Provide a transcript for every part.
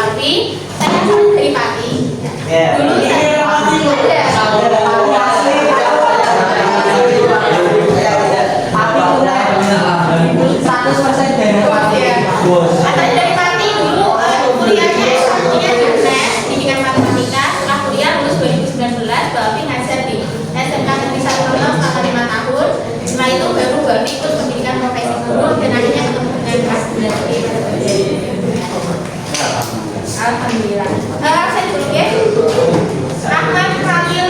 Alfi. Saya asalnya dari Pati. Dulu saya alhamdulillah. Saya dulu ya. Rahman Khalil.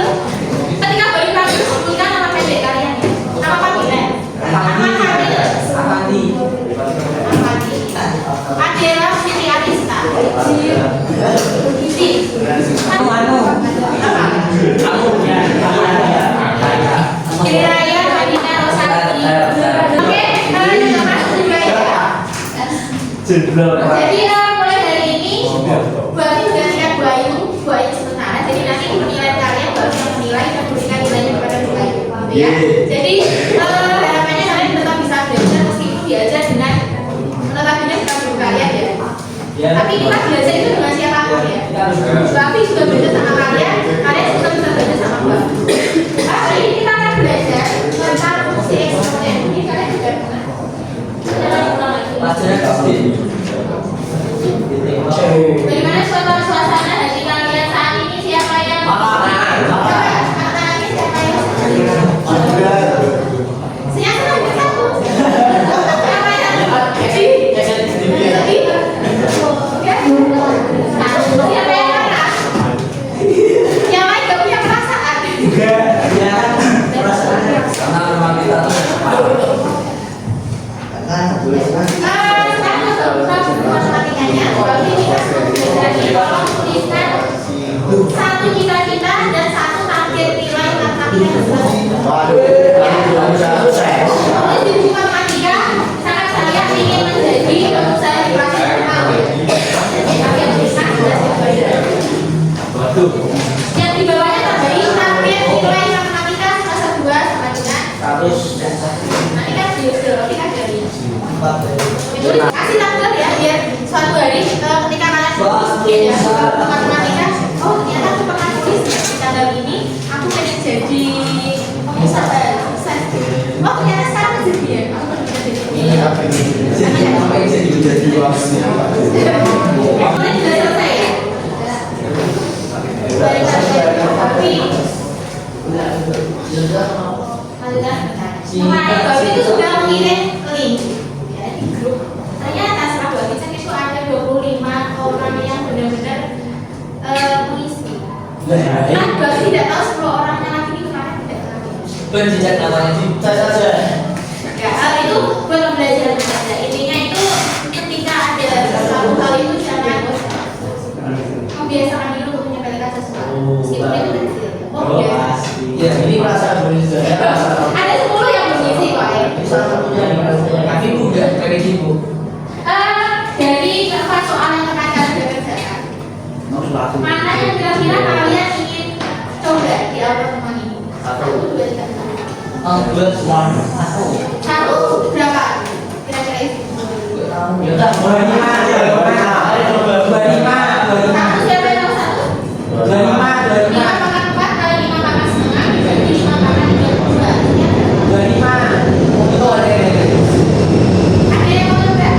Ketika balik Khalil sebutkan nama pendek kalian ya. Nama panggilan. Rahman Khalil. Afandi. Adela Siti Arista. Siti. Kiraya Madina Rosati. Oke, kalian juga masuk juga ya. Jadi mulai dari ini berarti sudah siap Bu Ayu sementara. Jadi nanti penilaian kalian baru yang menilai dan memberikan nilainya kepada Bu Ayu, gitu ya. Jadi harapannya kalian tetap bisa belajar meskipun diajar dengan notabene bukan guru kalian ya. Tapi kita belajar itu dengan siapapun ya. Tapi sudah belajar sama kalian, kalian juga bisa belajar sama Bu Ayu. Hari ini kita akan belajar tentang fungsi eksponen. Ini kalian sudah pernah? Bagaimana suasana hati kalian saat ini? Siapa yang siapa yang satu cita-cita dan satu target nilai di buku matematika. Sangat saya ingin menjadi pengusaha di pasar terkenal. Kalian bisa yang di bawahnya terbaik target nilai matematika semester 2 sama dengan 100. Nanti kan geografi kan dari itu kasih tanggal ya, biar suatu hari ketika kalian ya matematika, oh ternyata aku pernah tulis di tanggal ini aku pengen jadi pengusaha sukses. Oh ternyata sekarang jadi ya, aku pengen jadi kemudian sudah selesai ya. Dari tapi kemarin Babi itu sudah mengirim link ya, di grup. Ternyata setelah Babi cek itu ada 25 orang yang benar-benar mengisi. Nah, Babi tidak tahu 10 orangnya lagi ini kemarin tidak tahu. Penjejak namanya kita saja. Ya, itu buat pembelajaran saja. Intinya itu ketika ada sesuatu hal itu jangan membiasakan diri untuk menyampaikan sesuatu. Meskipun itu kecil. Oh, ya. Ya, ini perasaan berbeda. Ada 10 yang mengisi kok ya. Salah satunya tapi mudah kayak gitu. Dari keempat soal yang akan kalian kerjakan, mana yang kira-kira kalian ingin coba di awal pertemuan ini? 1, 2, 3, 4. 1 berapa? Kira-kira itu? Ya udah, 1 siapa yang tahu 1? 5 pangkat 4 kali 5 pangkat setengah jadi 5 pangkat 32. Itu ada yang mau coba?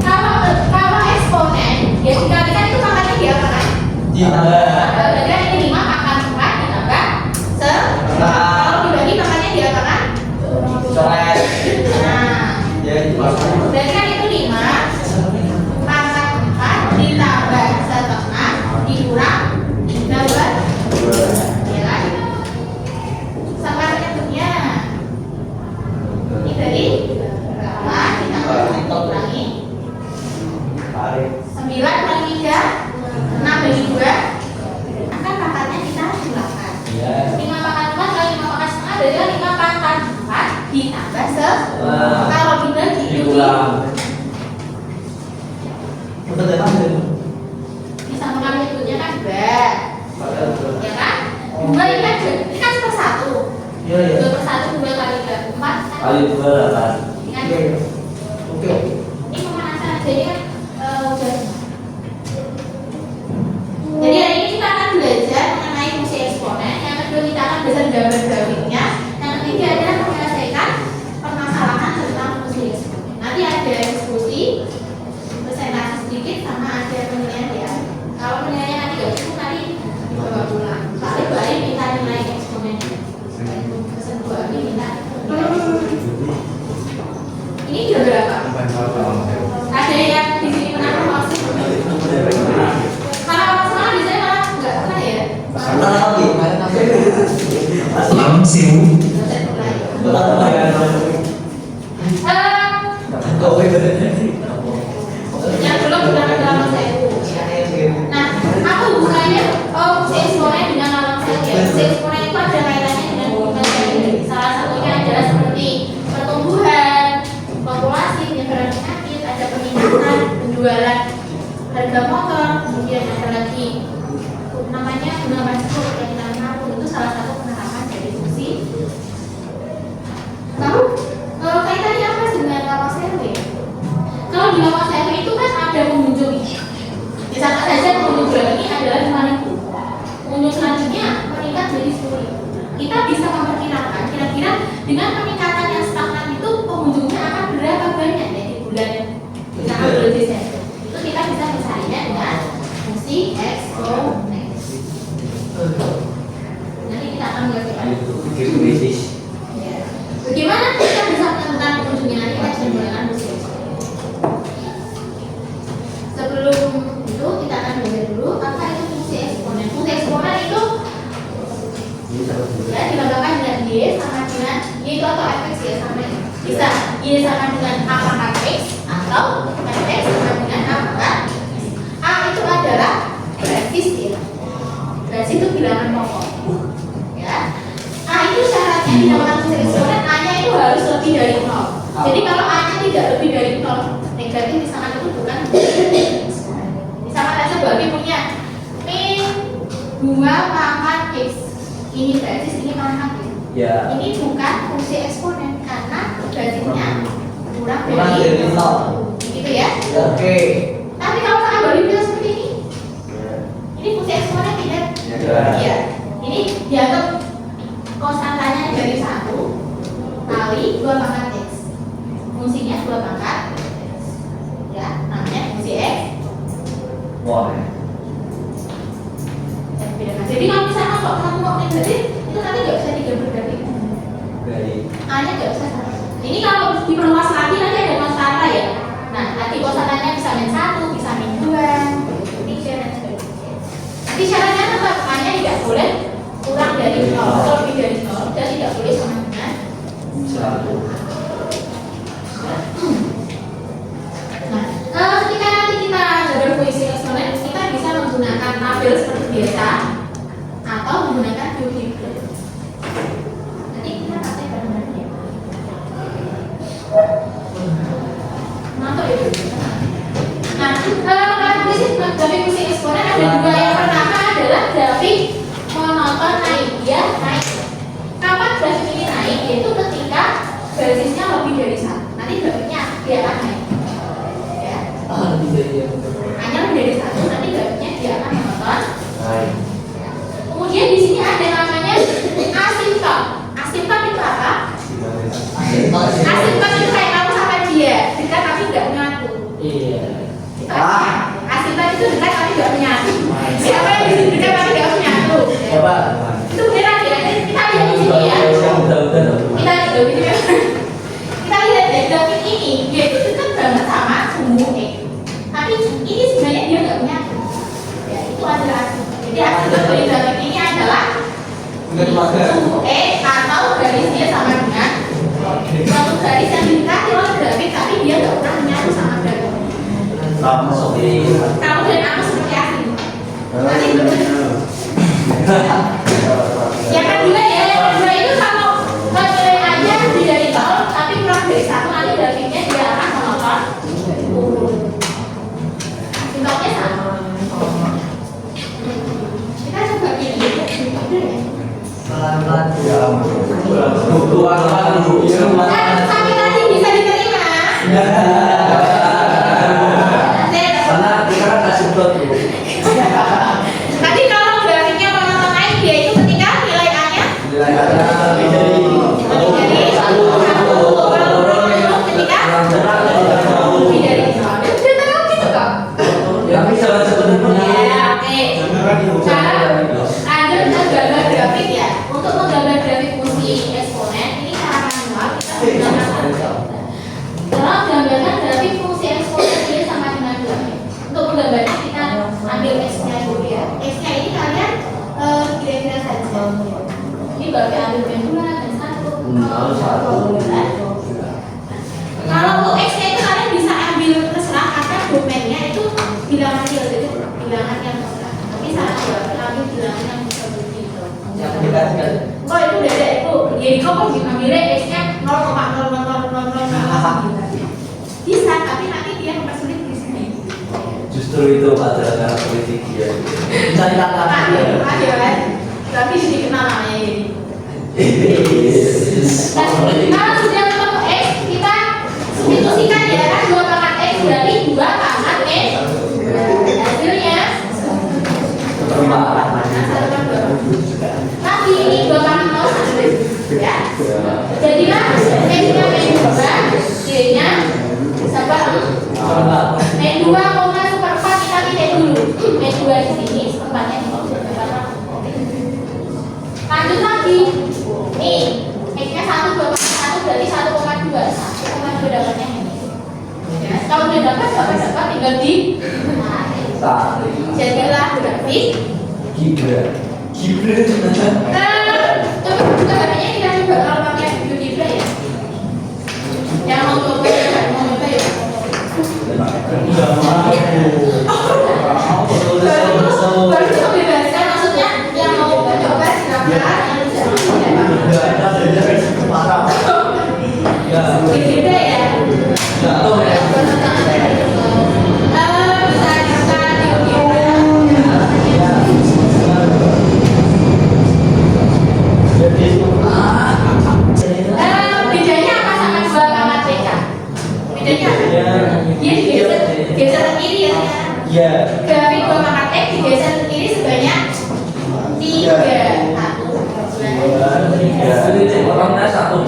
Kalau eksponen ya dikalikan itu pangkatnya di apa kan? Berarti ini 5 pangkat 4 ditambah kalau dibagi pangkatnya di apa kan? Nah, berarti kan itu 5 pangkat 4 ditambah setengah dikurang 2 ya kan? Sama bentuknya ini dari berapa ditambah dikurangi 9 kali 3 6 bagi 2 kan pangkatnya kita 8. 5 pangkat 4 kali 5 pangkat setengah berarti 5 pangkat 4 ditambah kalau dibagi berapa? Ada yang di sini pernah masuk? Karena orang semua biasanya malah nggak pernah ya. Yang belum gunakan dalam masa itu. Nah, apa hubungannya fungsi eksponen dengan alam saja? Fungsi eksponen itu ada kaitannya dengan hubungan dari salah satunya adalah seperti pertumbuhan, populasi, penyebaran penyakit, ada peningkatan penjualan harga motor, kemudian ada lagi namanya gunakan skor yang kita menabung, itu salah satu penerapan dari fungsi. Lalu kaitannya apa dengan lama survei? Kalau di lama survei itu kan ada pengunjung. Misalkan saja pengunjung bulan ini adalah 5.000. Pengunjung selanjutnya meningkat jadi 10.000. Kita bisa memperkirakan kira-kira dengan peningkatan yang stagnan itu pengunjungnya akan berapa banyak ya di bulan misalkan bulan Desember. Itu kita bisa mencarinya dengan fungsi eksponen. Nanti kita akan melihat ya. Bagaimana kita bisa menentukan pengunjungnya nanti kita bisa menggunakan fungsi eksponen. Sebelum itu kita akan belajar dulu apa itu fungsi eksponen. Fungsi eksponen itu ya dilengkapi dengan y sama dengan y itu atau fx ya sama bisa y sama dengan apakah x atau fx sama dengan apakah a itu adalah basis ya. Basis itu bilangan pokok ya. A itu syaratnya di dalam fungsi eksponen a nya itu harus lebih dari 0. Jadi kalau a nya tidak lebih dari 0 negatif misalkan itu bukan eksponen. Misalkan saja bagi punya min 2 pangkat x, ini basis, ini pangkat x ya. Ini bukan fungsi eksponen karena basisnya kurang dari 0 gitu ya. Oke. Tapi kalau saya bagi bilang seperti ini fungsi eksponen tidak ya. Ini dianggap konstantanya dari 1 kali 2 pangkat x, fungsinya 2 pangkat ya, namanya fungsi x. Wah. Jadi kalau misalnya kok kamu mau negatif itu nanti nggak bisa digambar grafik. A nya nggak bisa sama. Ini kalau diperluas lagi nanti ada konstanta ya. Nah nanti konstantanya bisa min 1, bisa min 2, 3 dan sebagainya. Nanti syaratnya tetap A nya tidak boleh kurang dari 0 atau lebih dari 0 dan tidak boleh sama dengan 1. Nah, ketika nanti kita gambar fungsi eksponen, kita bisa menggunakan tabel seperti biasa atau menggunakan GeoGebra. Nanti kita pakai bareng-bareng ya. Mantap ya. Nah, grafik fungsi eksponen ada dua. Yang pertama adalah grafik monoton naik, dia naik. Kapan grafik ini naik? Yaitu ketika basisnya lebih dari 1. Nanti grafiknya dia akan naik. Hanya lebih dari 1, nanti grafiknya dia akan monoton. Kemudian di sini ada namanya asimptot. Asimptot itu apa? Asimptot itu kayak kamu sama dia dekat tapi nggak menyatu. Iya. Asimptot itu dekat tapi nggak menyatu. Siapa yang di sini dekat tapi nggak menyatu? Coba. Itu beneran ya. Kita lihat di sini ya. Kita lihat dulu ini. Kita lihat ya grafik ini dia itu dekat banget sama sumbu x. Tapi ini sebenarnya dia nggak menyatu. Ya itu adalah asimptot. Jadi asimptot dari grafik ini adalah sumbu x atau garisnya sama dengan suatu garis yang didekati oleh grafik tapi dia nggak pernah menyatu sama grafik. Kamu dan aku seperti asing. Nanti yang kedua ya, yang kedua itu kalau nilai aja lebih dari 0 tapi kurang dari 1 nanti grafiknya dia akan monoton. Simpelnya sama. Kita coba gini. Pelan-pelan. Sakit hati bisa diterima. Nanti kalau grafiknya monoton naik dia itu ketika nilai A-nya jadi 1 ketika lebih dari 0. Dia tahu gitu kok. Ya, oke. Sekarang lanjut ke gambar grafik ya. Untuk menggambar grafik fungsi eksponen ini cara manual kita menggunakan dalam gambar menggambarkan grafik fungsi eksponen Y sama dengan 2. Untuk menggambarnya kita ambil X-nya dulu ya. X-nya ini kalian kira-kira saja. Ini berarti ambil dan 2 dan 1. Kalau untuk X-nya itu kalian bisa ambil terserah karena domainnya itu bilangan real, jadi bilangan yang terserah. Tapi saran gue ambil bilangan yang bisa begitu. Oh itu beda itu. Jadi kok ambilnya X-nya 0,00000. Bisa, tapi nanti dia mempersulit di sini. Justru itu adalah karakteristik dia. Bisa dikatakan ya. Ada kan? Tapi sedikit namanya ini. Nah, kalau sudah ketemu X, kita substitusikan ya kan 2 pangkat X dari 2 pangkat X. Hasilnya tapi ini 2 pangkat 0 ya. Jadilah X-nya Y-nya sama N2, seperempat kita titik dulu. N2 di sini seperempatnya di sini. Lanjut lagi. Nih, X-nya 1, 2,1 berarti 1,2. 1,2 dapatnya ini. Ya, kalau udah dapat tinggal di jadilah grafik Gibra. coba katanya kita coba kalau pakai video Gibra ya. Yang mau coba ya. Baru membebaskan, maksudnya yang mau coba silakan, yang tidak ya. Bedanya apa sama 2 pangkat TK? Bedanya apa? Dia digeser ke kiri ya. Iya. Grafik 2 pangkat X digeser ke kiri sebanyak 3. 1, 2, 3. Orangnya 1.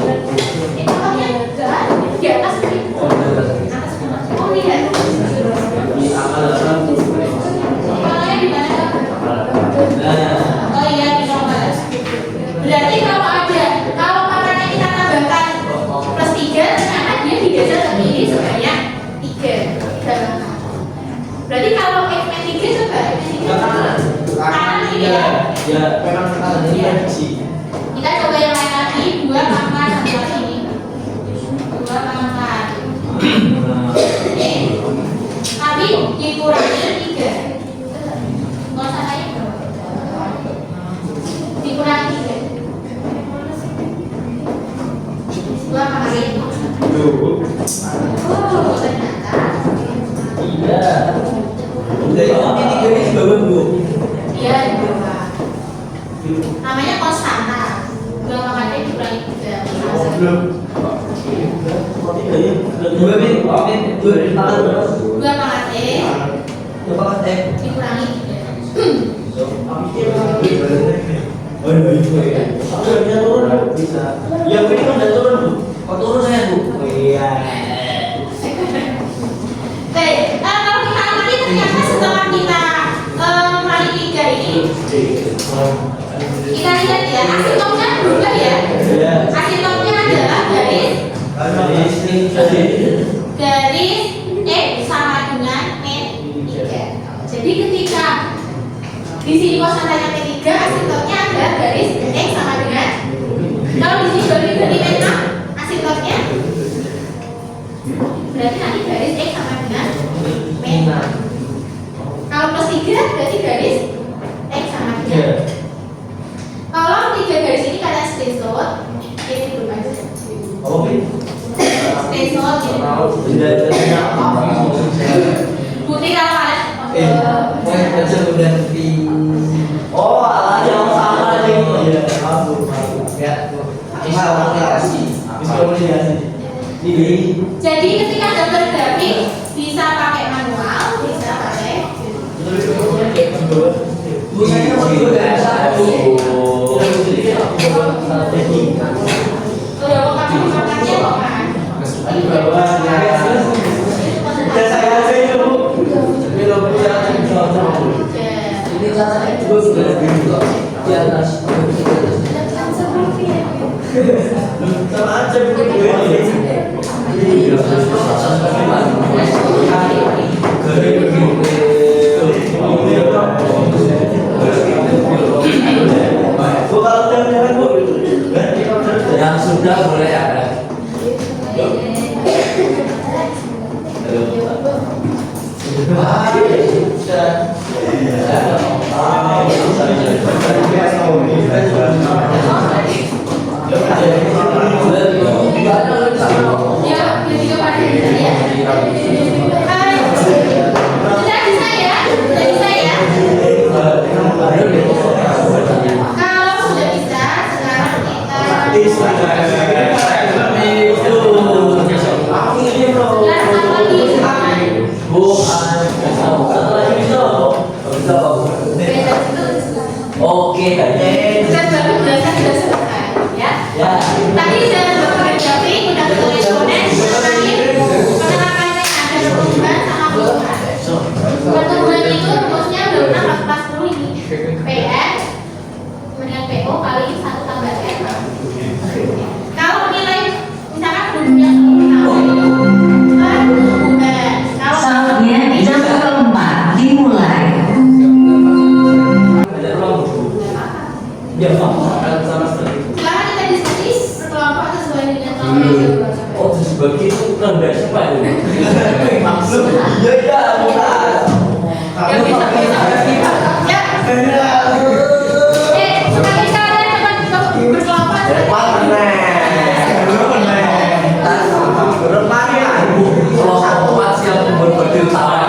Itu orangnya di atas ini. Oh lihat. Orangnya di mana? Oh iya di nomor. Berarti kalau pangkatnya kita tambahkan plus 3, ternyata dia digeser ke kiri sebanyak 3. Berarti kalau X-nya 3 coba kanan ini ya. Ya, memang kanan ini kecil. Kita coba yang lain lagi, 2 pangkat sama ini. 2 pangkat. Tapi dikurangi 3. Nggak usah kayak dikurangi 3. 2 pangkat ini. Oh, ternyata. Iya. Ini 3 ini bawah Bu. Iya, di bawah. Namanya konstanta. 2 pangkatnya dikurangi 3. Belum. 2 min, 2 tangan. 2 pangkat E 2 pangkat X. dikurangi 3. Oh, itu ya. Bisa turun, bisa. Ya, ini kan udah turun, Bu. Kok turun saya, Bu? Oh iya. Baik, kalau kita amati ternyata setelah kita kali 3 ini, kita lihat ya, asitopnya berubah ya. Asitopnya adalah garis X sama dengan N3. Jadi ketika di sini konstantanya N3, asitopnya adalah garis X sama dengan. Kalau di sini berarti N6, asitopnya berarti nanti garis X sama dengan N6. Kalau plus 3 berarti garis X sama dengan. Kalau 3 garis ini kalian screenshot, ini belum aja. Oh, ini. Screenshot gitu. Bukti kalau kalian Oh, alah yang sama nih. Iya, maaf. Ya, bisa komunikasi. Bisa komunikasi. jadi ketika gambar grafik bisa pakai manual, bisa pakai. Bu, saya mau juga satu. Udah mau pakai makannya kan? Saya aja itu, Bu. Belum bisa. Ini caranya juga sudah di atas. Sama aja Bu. Yang sudah boleh ada. Ya, yang tiga pada ya. Hai. Sudah bisa ya? Sudah bisa ya? Kalau sudah bisa, sekarang kita Oke, sudah belasan sudah selesai ya. Tadi sudah berperan grafik, udah bentuk eksponen, penerapannya ada pertumbuhan sama perubahan. Pertumbuhan itu rumusnya udah pernah pas kelas 10 ini. PN kemudian PO kali 1 tambah N. Kalau nilai misalkan penduduknya 10 tahun, pertumbuhan. Kalau Saatnya jam keempat dimulai. Ya, sama sekali. sekarang kita diskusi berkelompok sesuai dengan kelompok yang dibaca. Oh, sebagai itu kan nggak siapa itu? Maksud? Iya iya, bukan. Yang bisa ya. Sekali kalian teman berkelompok Kalau otomatis yang berbeda utama.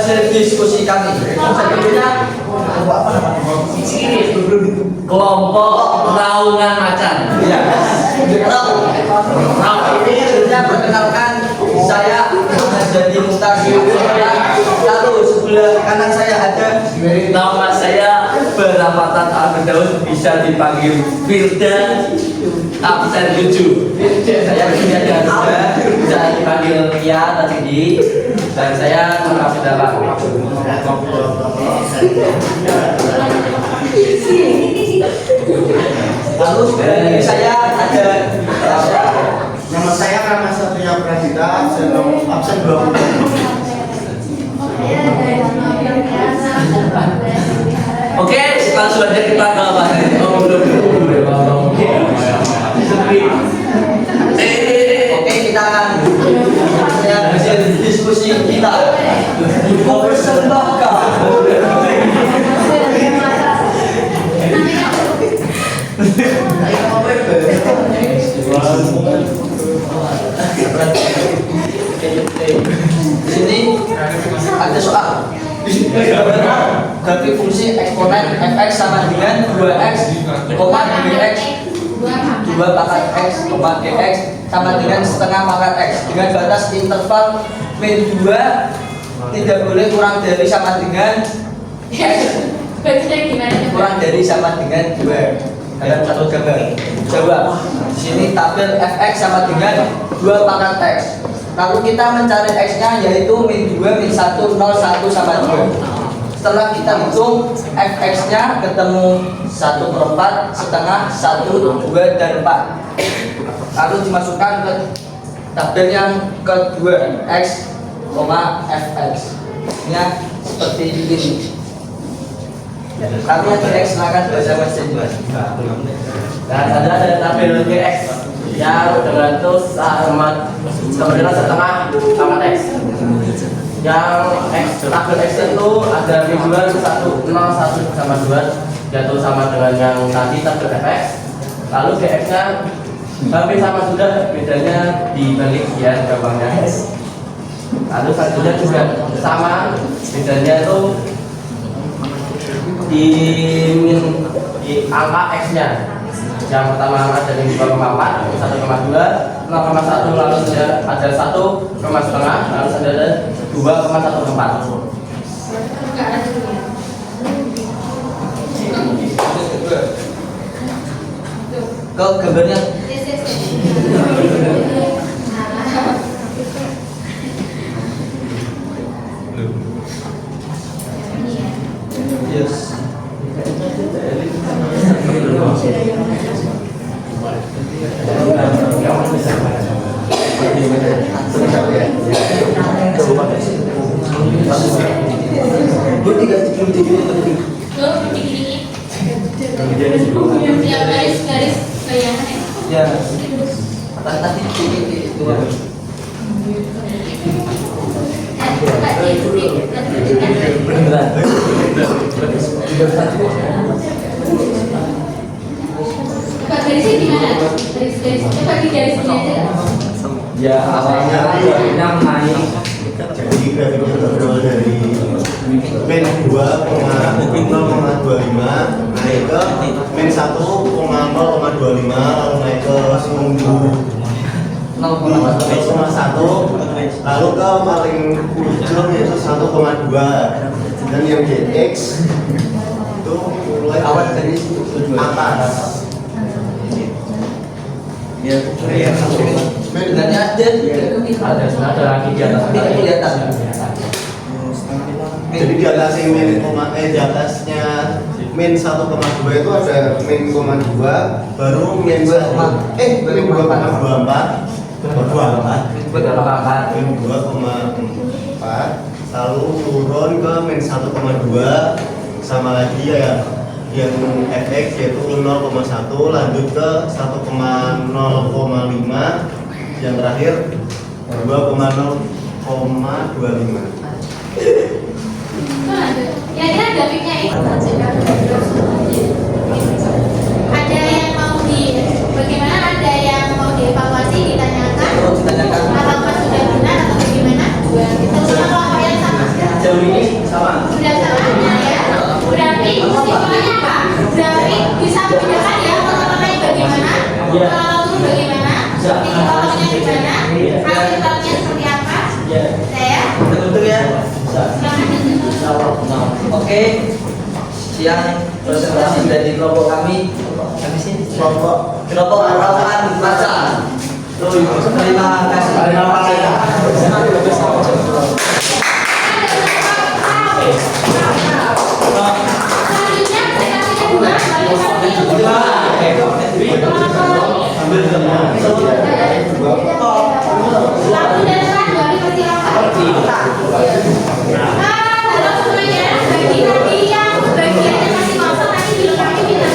hasil diskusi kami. Selanjutnya kelompok raungan macan. ya. Ini sudah perkenalkan saya jadi Mutakhir. Lalu sebelah kanan saya ada Nama saya Berapatan Ahmad Daud, bisa dipanggil Firda, absen 7. Saya Firda juga bisa dipanggil Kia atau Tinggi, dan saya Nora Sudawan. lalu sebelah saya ada Nama saya Rama Satria Pradita, saya nomor absen 20. Oke, langsung aja kita ke bahas. Oke, kita akan hasil diskusi kita. Persembahkan di sini ada soal. Dari fungsi eksponen fx sama dengan 2x, dx 2 pangkat x, dx sama dengan setengah pangkat x dengan batas interval min 2 tidak boleh kurang dari sama dengan x, kurang dari sama dengan 2 dalam satu gambar. Jawab. Di sini tabel fx sama dengan 2 pangkat x. Lalu kita mencari x-nya yaitu min 2, min 1, 0, 1 sama 2. Setelah kita hitung fx-nya ketemu 1/4, setengah, 1, 2, dan 4. Lalu dimasukkan ke tabel yang kedua x, fx. Nya seperti ini. Lalu yang x silakan baca mesin. Dan ada tabel GX yang dengan itu sama kemudian setengah sama X. Yang X, tabel X itu ada mingguan 1, 0, 1 sama 2 jatuh sama dengan yang tadi tabel FX. Lalu GX nya hampir sama sudah, bedanya di bagian gampangnya. Lalu selanjutnya juga sama, bedanya itu di angka X nya. Yang pertama ada yang 2,4, 1,2, 0,1, lalu ada 1,5, lalu ada 2,14. Ke gambarnya yes. Garis-garis bayangan Ya, tadi titik itu. Garisnya di mana? Garis-garis itu bagi garis ini aja. Ya awalnya 26 naik. Jadi grafiknya berawal dari min 2,0,25 naik ke min 1,0,25 lalu naik ke 0,1 lalu ke paling ujung yaitu 1,2 dan yang GX itu mulai Awal dari atas. ya, sebenarnya Ada lagi di atas. tapi di atas. Jadi di atasnya di atasnya min 1,2 itu ada min 0,2 baru min 2,24 min 2,4 lalu turun ke min 1,2 sama lagi ya yang fx yaitu 0,1 lanjut ke 1,0,5 yang terakhir 2,0,25. Ya kira grafiknya itu ada yang mau bagaimana, ada yang mau dievaluasi, ditanyakan Ditanyakan. apakah sudah benar atau bagaimana? Kita usaha kelompok yang sama. Jauh ini turun bagaimana? Titik tolongnya di mana? Hasil tolongnya seperti apa? Saya. Betul ya. Silakan. Oke. Siang presentasi dari kelompok kami. Kami sini kelompok Al-Quran baca. Terima kasih. Selanjutnya presentasinya dua. Lampu dan terang dari persilakan. Halo semuanya, bagi tadi yang bagiannya masih kosong nanti dilengkapi bintang.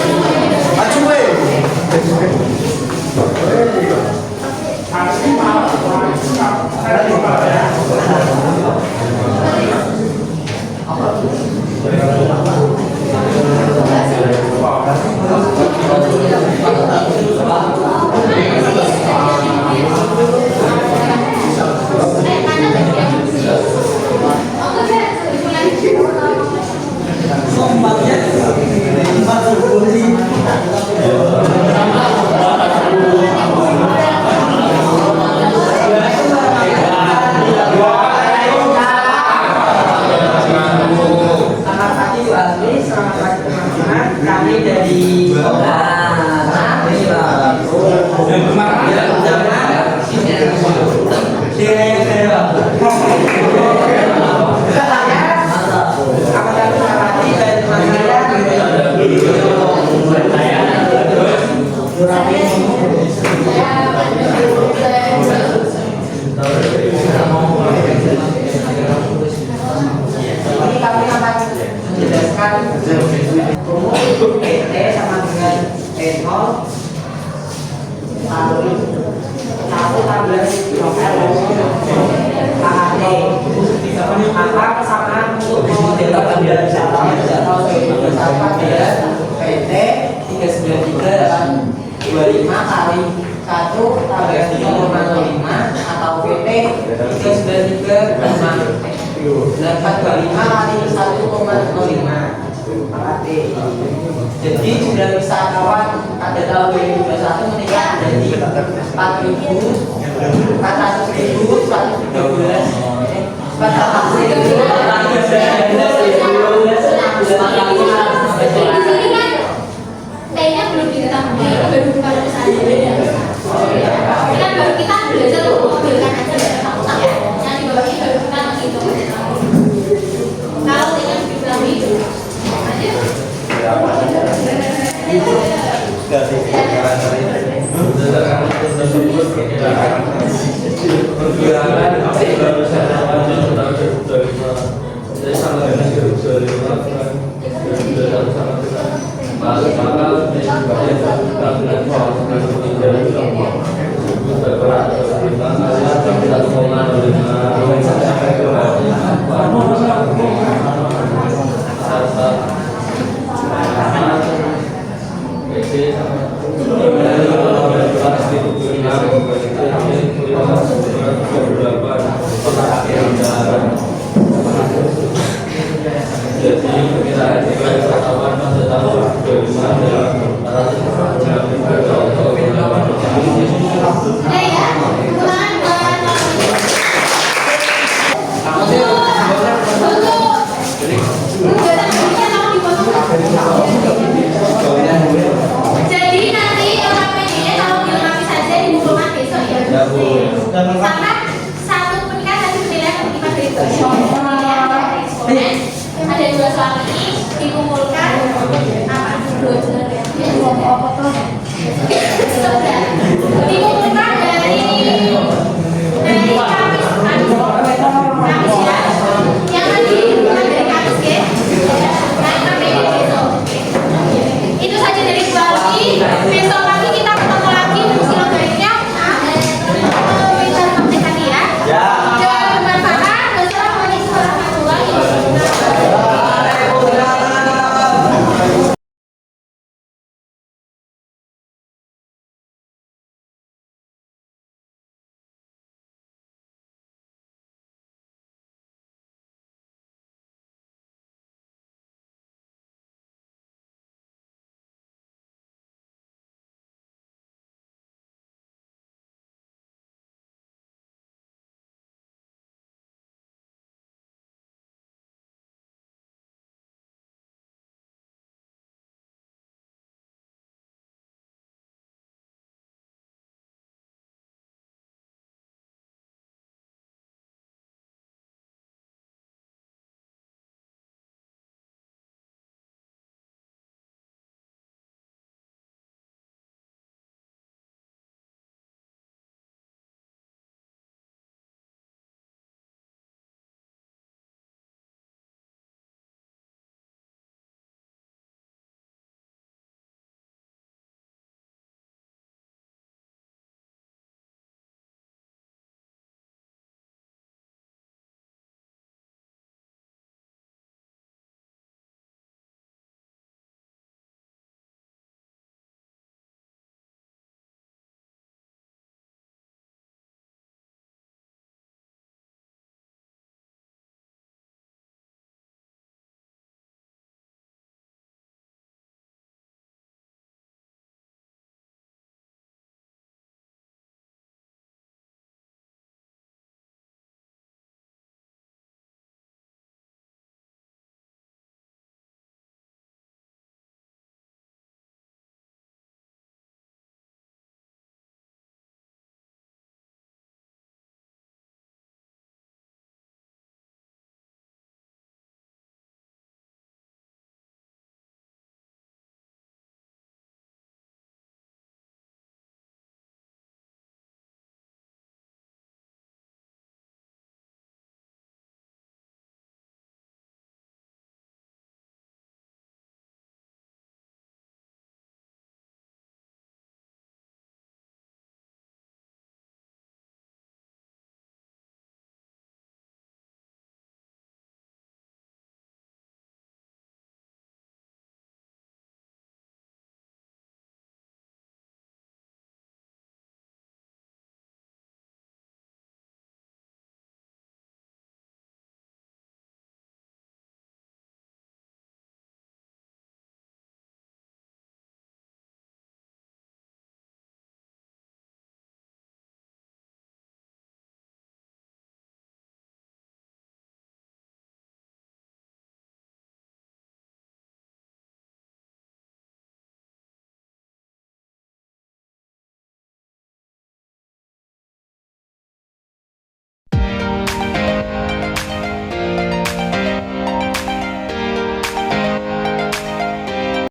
Selamat pagi Bu Almi, selamat pagi teman-teman. Kami dari Ini kami akan menjelaskan rumus PT sama dengan E0 lalu 1 AAT. Apa kesamaan untuk memodel kebijakan sama dengan PT 393 25 kali 1 tambah 3,05 atau PT 393 425 kali 1,05 AT. Jadi jumlah wisatawan pada tahun 2021 meningkat menjadi T-nya belum diketahui, baru bukan misalnya beda. Kan baru kita belajar untuk mengambilkan aja dari fakultas ya. Yang di bawah ini baru kita menghitung. Kalau T-nya diketahui, jadi nanti LKPD-nya kalau dilengkapi saja di buku rumah besok ya. Sama satu pernikahan tadi penilaian penerima dari ada dua soal ini dikumpulkan apa dua dikumpulkan